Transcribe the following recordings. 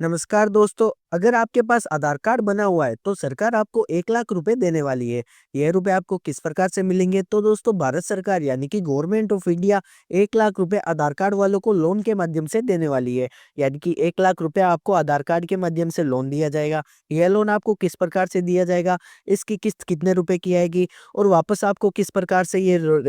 नमस्कार दोस्तों, अगर आपके पास आधार कार्ड बना हुआ है तो सरकार आपको 1 लाख रुपए देने वाली है। यह रुपए आपको किस प्रकार से मिलेंगे? तो दोस्तों भारत सरकार यानी कि गवर्नमेंट ऑफ इंडिया 1 लाख रुपए आधार कार्ड वालों को लोन के माध्यम से देने वाली है। यानी कि 1 लाख रुपए आपको आधार कार्ड के माध्यम से लोन दिया जाएगा। यह लोन आपको किस प्रकार से दिया जाएगा, इसकी किस्त कितने रुपए की आएगी और वापस आपको किस प्रकार से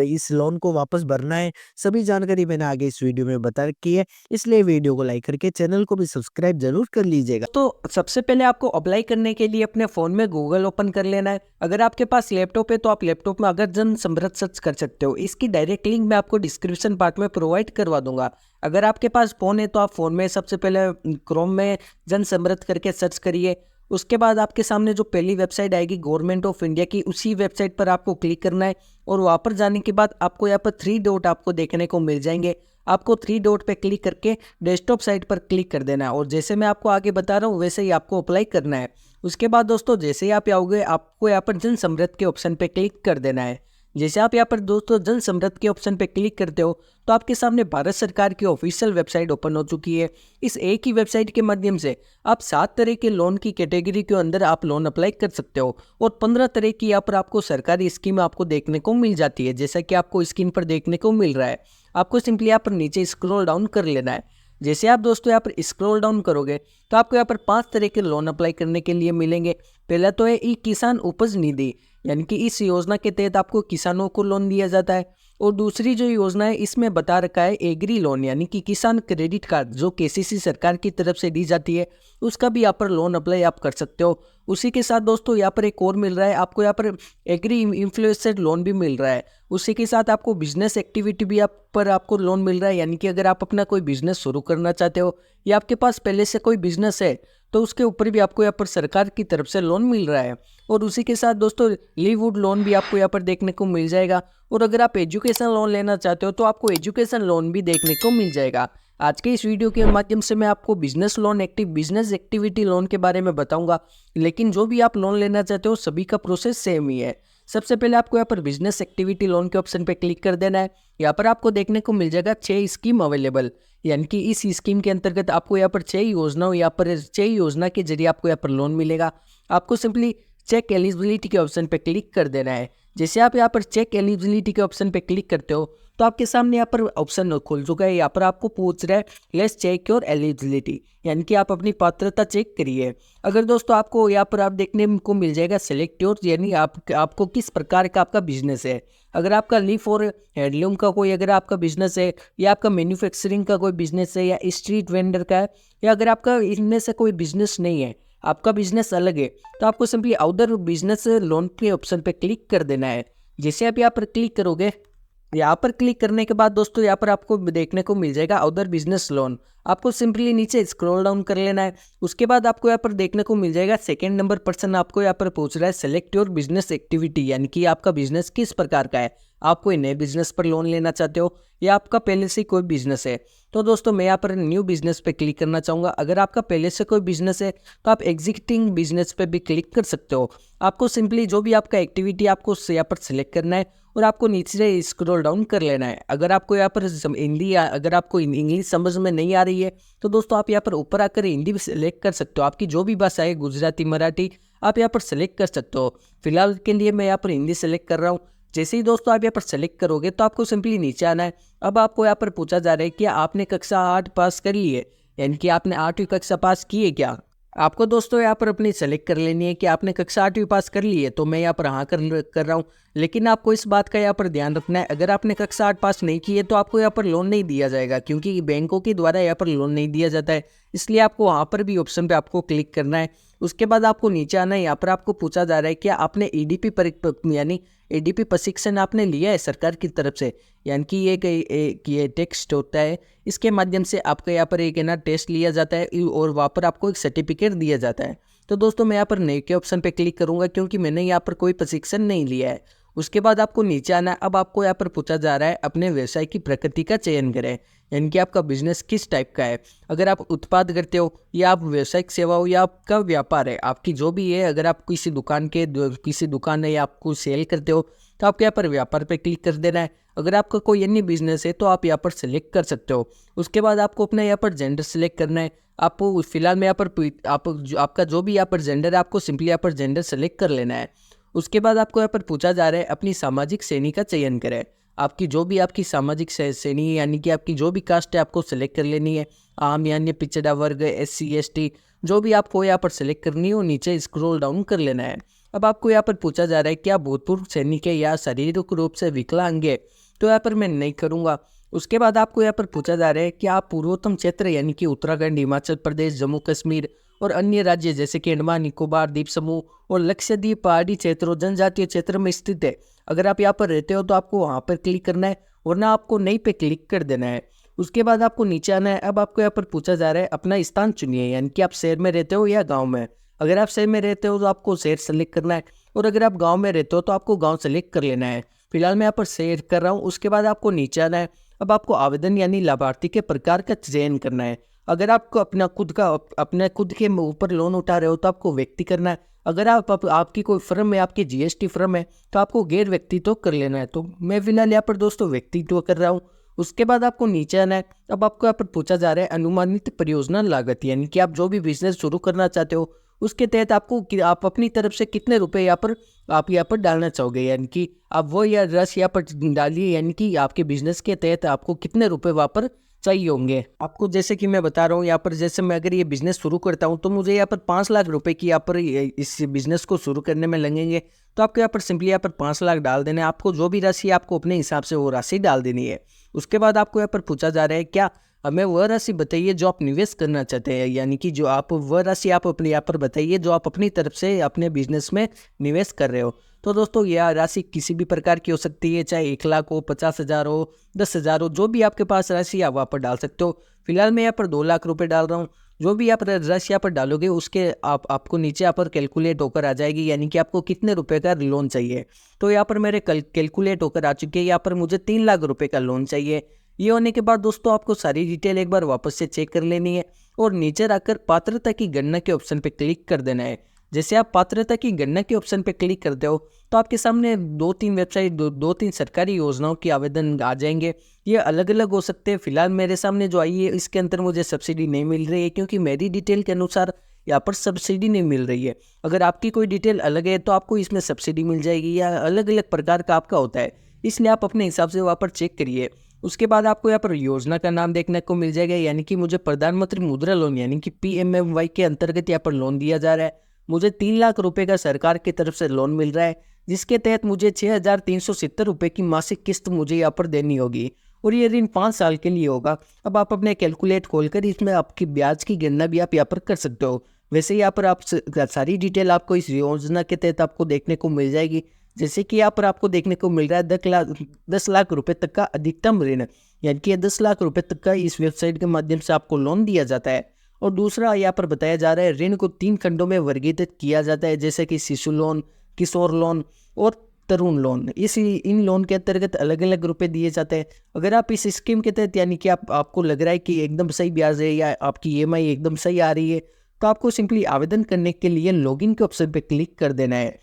इस लोन को वापस भरना है, सभी जानकारी मैंने आगे इस वीडियो में बता रखी है। इसलिए वीडियो को लाइक करके चैनल को भी सब्सक्राइब जरूर कर लीजिएगा। तो सबसे पहले आपको अप्लाई करने के लिए अपने फ़ोन में गूगल ओपन कर लेना है। अगर आपके पास लैपटॉप है तो आप लैपटॉप में अगर जन समृद्ध सर्च कर सकते हो। इसकी डायरेक्ट लिंक मैं आपको डिस्क्रिप्शन पार्ट में प्रोवाइड करवा दूंगा। अगर आपके पास फ़ोन है तो आप फ़ोन में सबसे पहले क्रोम में जन समृद्ध करके सर्च करिए। उसके बाद आपके सामने जो पहली वेबसाइट आएगी गवर्नमेंट ऑफ इंडिया की, उसी वेबसाइट पर आपको क्लिक करना है और वहाँ पर जाने के बाद आपको यहाँ पर 3 डॉट आपको देखने को मिल जाएंगे। आपको 3 डॉट पे क्लिक करके डेस्कटॉप साइट पर क्लिक कर देना है और जैसे मैं आपको आगे बता रहा हूँ वैसे ही आपको अप्लाई करना है। उसके बाद दोस्तों जैसे ही आप आओगे आपको यहाँ पर जन समृद्ध के ऑप्शन पे क्लिक कर देना है। जैसे आप यहाँ पर दोस्तों जन समृद्ध के ऑप्शन पे क्लिक करते हो तो आपके सामने भारत सरकार की ऑफिशियल वेबसाइट ओपन हो चुकी है। इस एक ही वेबसाइट के माध्यम से आप 7 तरह के लोन की कैटेगरी के अंदर आप लोन अप्लाई कर सकते हो और 15 तरह की यहाँ पर आपको सरकारी स्कीम आपको देखने को मिल जाती है, जैसा कि आपको स्क्रीन पर देखने को मिल रहा है। आपको सिंपली यहाँ पर नीचे स्क्रॉल डाउन कर लेना है। जैसे आप दोस्तों यहाँ पर स्क्रॉल डाउन करोगे तो आपको यहाँ पर 5 तरह के लोन अप्लाई करने के लिए मिलेंगे। पहला तो है ई किसान उपज निधि, यानी कि इस योजना के तहत आपको किसानों को लोन दिया जाता है। और दूसरी जो योजना है इसमें बता रखा है एग्री लोन, यानी कि किसान क्रेडिट कार्ड जो केसीसी सरकार की तरफ से दी जाती है, उसका भी यहाँ पर लोन अप्लाई आप कर सकते हो। उसी के साथ दोस्तों यहाँ पर एक और मिल रहा है आपको, यहाँ पर एग्री इन्फ्लुएंसर लोन भी मिल रहा है। उसी के साथ आपको बिजनेस एक्टिविटी भी आपको लोन मिल रहा है, यानी कि अगर आप अपना कोई बिजनेस शुरू करना चाहते हो या आपके पास पहले से कोई बिजनेस है तो उसके ऊपर भी आपको यहाँ पर सरकार की तरफ से लोन मिल रहा है। और उसी के साथ दोस्तों लीववुड लोन भी आपको यहाँ पर देखने को मिल जाएगा। और अगर आप एजुकेशन लोन लेना चाहते हो तो आपको एजुकेशन लोन भी देखने को मिल जाएगा। आज के इस वीडियो के माध्यम से मैं आपको बिजनेस एक्टिविटी लोन के बारे में बताऊंगा, लेकिन जो भी आप लोन लेना चाहते हो सभी का प्रोसेस सेम ही है। सबसे पहले आपको यहाँ पर बिजनेस एक्टिविटी लोन के ऑप्शन पे क्लिक कर देना है। यहाँ पर आपको देखने को मिल जाएगा 6 स्कीम अवेलेबल, यानी कि इस स्कीम के अंतर्गत आपको यहाँ पर 6 योजना के जरिए आपको यहाँ पर लोन मिलेगा। आपको सिंपली चेक एलिजिबिलिटी के ऑप्शन पे क्लिक कर देना है। जैसे आप यहाँ पर चेक एलिजिबिलिटी के ऑप्शन पे क्लिक करते हो तो आपके सामने यहाँ पर ऑप्शन खुल चुका है। यहाँ पर आपको पूछ रहा है लेट्स चेक योर एलिजिबिलिटी, यानी कि आप अपनी पात्रता चेक करिए। अगर दोस्तों आपको यहाँ पर आप देखने को मिल जाएगा सेलेक्ट योर, यानी आपको किस प्रकार का आपका बिजनेस है। अगर आपका लीफ और हैंडलूम का कोई अगर आपका बिजनेस है, या आपका मैन्युफैक्चरिंग का कोई बिजनेस है, या स्ट्रीट वेंडर का है, या अगर आपका इनमें से कोई बिजनेस नहीं है, आपका बिजनेस अलग है, तो आपको सिंपली अदर बिजनेस लोन के ऑप्शन पे क्लिक कर देना है। जैसे आप यहाँ पर क्लिक करोगे, यहाँ पर क्लिक करने के बाद दोस्तों यहाँ पर आपको देखने को मिल जाएगा अदर बिजनेस लोन। आपको सिंपली नीचे स्क्रॉल डाउन कर लेना है। उसके बाद आपको यहाँ पर देखने को मिल जाएगा सेकंड नंबर पर्सन आपको यहाँ पर पूछ रहा है सेलेक्ट योर बिजनेस एक्टिविटी, यानी कि आपका बिजनेस किस प्रकार का है। आप कोई नए बिजनेस पर लोन लेना चाहते हो या आपका पहले से कोई बिजनेस है। तो दोस्तों मैं यहाँ पर न्यू बिजनेस पे क्लिक करना चाहूँगा। अगर आपका पहले से कोई बिजनेस है तो आप एग्जिस्टिंग बिजनेस पे भी क्लिक कर सकते हो। आपको सिंपली जो भी आपका एक्टिविटी आपको यहाँ पर सिलेक्ट करना है और आपको नीचे स्क्रॉल डाउन कर लेना है। अगर आपको यहाँ पर हिंदी अगर आपको इंग्लिश समझ में नहीं आ रही है तो दोस्तों आप यहाँ पर ऊपर आकर हिंदी भी सिलेक्ट कर सकते हो। आपकी जो भी भाषा है गुजराती मराठी आप यहाँ पर सिलेक्ट कर सकते हो। फिलहाल के लिए मैं यहाँ पर हिंदी सेलेक्ट कर रहा हूँ। जैसे ही दोस्तों आप यहाँ पर सेलेक्ट करोगे तो आपको सिंपली नीचे आना है। अब आपको यहाँ पर पूछा जा रहा है कि आपने कक्षा 8 पास कर ली है, यानी कि आपने 8वीं कक्षा पास की है क्या। आपको दोस्तों यहाँ पर अपनी सेलेक्ट कर लेनी है कि आपने कक्षा 8वीं पास कर ली है। तो मैं यहाँ पर हाँ कर रहा हूँ, लेकिन आपको इस बात का यहाँ पर ध्यान रखना है अगर आपने कक्षा 8 पास नहीं की है तो आपको यहाँ पर लोन नहीं दिया जाएगा, क्योंकि बैंकों के द्वारा यहाँ पर लोन नहीं दिया जाता है। इसलिए आपको वहाँ पर भी ऑप्शन पे आपको क्लिक करना है। उसके बाद आपको नीचे आना है। यहाँ पर आपको पूछा जा रहा है कि आपने यानी एडीपी प्रशिक्षण आपने लिया है सरकार की तरफ से, यानी कि ये टेक्स्ट होता है, इसके माध्यम से आपका यहाँ पर एक है ना टेस्ट लिया जाता है और वहाँ पर आपको एक सर्टिफिकेट दिया जाता है। तो दोस्तों मैं यहाँ पर नए के ऑप्शन पे क्लिक करूँगा क्योंकि मैंने यहाँ पर कोई प्रशिक्षण नहीं लिया है। उसके बाद आपको नीचे आना है। अब आपको यहाँ पर पूछा जा रहा है अपने व्यवसाय की प्रकृति का चयन करें, यानी कि आपका बिजनेस किस टाइप का है। अगर आप उत्पाद करते हो या आप व्यावसायिक सेवा हो या आपका व्यापार है, आपकी जो भी है, अगर आप किसी दुकान है या आप कुछ सेल करते हो तो आपको यहाँ पर व्यापार पे क्लिक कर देना है। अगर आपका कोई अन्य बिजनेस है तो आप यहाँ पर सेलेक्ट कर सकते हो। उसके बाद आपको अपना यहाँ पर जेंडर सेलेक्ट करना है। आपको फिलहाल में यहाँ पर आपका जो भी यहाँ पर जेंडर है आपको सिंपली यहाँ पर जेंडर सेलेक्ट कर लेना है। उसके बाद आपको यहाँ पर पूछा जा रहा है अपनी सामाजिक श्रेणी का चयन करें। आपकी जो भी आपकी सामाजिक श्रेणी है यानी कि आपकी जो भी कास्ट है आपको सेलेक्ट कर लेनी है। आम यानी पिछड़ा वर्ग, SC ST जो भी आपको यहाँ पर सेलेक्ट करनी है वो नीचे स्क्रॉल डाउन कर लेना है। अब आपको यहाँ पर पूछा जा रहा है क्या भूतपूर्व सैनिक है या शारीरिक रूप से विकलांग है, तो यहाँ पर मैं नहीं करूँगा। उसके बाद आपको यहाँ पर पूछा जा रहा है कि आप पूर्वोत्तर क्षेत्र यानी कि उत्तराखंड, हिमाचल प्रदेश, जम्मू कश्मीर और अन्य राज्य जैसे कि अंडमान निकोबार द्वीप समूह और लक्षद्वीप पहाड़ी क्षेत्रों जनजातीय क्षेत्र में स्थित है। अगर आप यहाँ पर रहते हो तो आपको वहाँ पर क्लिक करना है, वरना आपको नहीं पे क्लिक कर देना है। उसके बाद आपको नीचे आना है। अब आपको यहाँ पर पूछा जा रहा है अपना स्थान चुनिए, यानी कि आप शहर में रहते हो या गाँव में। अगर आप शहर में रहते हो तो आपको शहर सेलेक्ट करना है, और अगर आप गाँव में रहते हो तो आपको गाँव सेलेक्ट कर लेना है। फिलहाल मैं यहाँ पर शहर कर रहा हूँ। उसके बाद आपको नीचे आना है। अब आपको आवेदन यानी लाभार्थी के प्रकार का चयन करना है। अगर आपको अपने खुद के ऊपर लोन उठा रहे हो तो आपको व्यक्ति करना है। अगर आपकी कोई फर्म है, आपकी GST फर्म है, तो आपको गैर व्यक्तित्व कर लेना है। तो मैं फिलहाल यहाँ पर दोस्तों व्यक्तित्व कर रहा हूँ। उसके बाद आपको नीचे आना है। अब आपको यहाँ पर पूछा जा रहा है अनुमानित परियोजना लागत, यानी कि आप जो भी बिजनेस शुरू करना चाहते हो उसके तहत आप अपनी तरफ से कितने रुपए आप यहाँ पर डालना चाहोगे, यानी कि आप वो या रस यहाँ पर डालिए, यानी कि आपके बिजनेस के तहत आपको कितने रुपए वहाँ पर चाहिए होंगे। आपको जैसे कि मैं बता रहा हूँ यहाँ पर, जैसे मैं अगर ये बिजनेस शुरू करता हूँ तो मुझे यहाँ पर 5 लाख रुपए की यहाँ पर इस बिजनेस को शुरू करने में लगेंगे। तो आपको यहाँ पर सिंपली यहाँ पर 5 लाख डाल देना है। आपको जो भी राशि आपको अपने हिसाब से वो राशि डाल देनी है। उसके बाद आपको यहाँ पर पूछा जा रहा है क्या हमें वह राशि बताइए जो आप निवेश करना चाहते हैं, यानी कि जो आप वह राशि आप अपने यहाँ पर बताइए जो आप अपनी तरफ से अपने बिजनेस में निवेश कर रहे हो। तो दोस्तों यह राशि किसी भी प्रकार की हो सकती है, चाहे 1 लाख हो, 50,000 हो, 10,000 हो, जो भी आपके पास राशि आप वहाँ पर डाल सकते हो। फिलहाल मैं यहाँ पर 2 लाख रुपए डाल रहा हूँ। जो भी आप राशि यहाँ पर डालोगे उसके आपको नीचे यहाँ पर कैलकुलेट होकर आ जाएगी, यानी कि आपको कितने रुपए का लोन चाहिए। तो यहाँ पर मेरे कैलकुलेट होकर आ चुके हैं। यहाँ पर मुझे 3 लाख रुपए का लोन चाहिए। ये होने के बाद दोस्तों आपको सारी डिटेल एक बार वापस से चेक कर लेनी है, और नीचे रखकर पात्रता की गणना के ऑप्शन पे क्लिक कर देना है। जैसे आप पात्रता की गणना के ऑप्शन पे क्लिक करते हो तो आपके सामने 2-3 वेबसाइट 2-3 सरकारी योजनाओं के आवेदन आ जाएंगे। ये अलग अलग हो सकते हैं। फिलहाल मेरे सामने जो आई है इसके अंदर मुझे सब्सिडी नहीं मिल रही है, क्योंकि मेरी डिटेल के अनुसार यहाँ पर सब्सिडी नहीं मिल रही है। अगर आपकी कोई डिटेल अलग है तो आपको इसमें सब्सिडी मिल जाएगी, या अलग अलग प्रकार का आपका होता है, इसलिए आप अपने हिसाब से वहाँ पर चेक करिए। उसके बाद आपको यहाँ पर योजना का नाम देखने को मिल जाएगा, यानी कि मुझे प्रधानमंत्री मुद्रा लोन यानी कि PMMY के अंतर्गत यहाँ पर लोन दिया जा रहा है। मुझे 3 लाख रुपए का सरकार की तरफ से लोन मिल रहा है, जिसके तहत मुझे 6,370 रुपये की मासिक किस्त मुझे यहाँ पर देनी होगी, और ये ऋण 5 साल के लिए होगा। अब आप अपने कैलकुलेट खोलकर इसमें आपकी ब्याज की गणना भी आप यहाँ पर कर सकते हो। वैसे यहाँ पर आप सारी डिटेल आपको इस योजना के तहत आपको देखने को मिल जाएगी। जैसे कि यहाँ पर आपको देखने को मिल रहा है 10 लाख रुपए तक का अधिकतम ऋण, यानी कि 10 लाख रुपए तक का इस वेबसाइट के माध्यम से आपको लोन दिया जाता है। और दूसरा यहाँ पर बताया जा रहा है ऋण को 3 खंडों में वर्गीकृत किया जाता है, जैसे कि शिशु लोन, किशोर लोन और तरुण लोन। इन लोन के अंतर्गत अलग अलग रुपए दिए जाते हैं। अगर आप इस स्कीम के तहत यानी कि आपको लग रहा है कि एकदम सही ब्याज है या आपकी EMI एकदम सही आ रही है, तो आपको सिंपली आवेदन करने के लिए लॉगिन के ऑप्शन पे क्लिक कर देना है।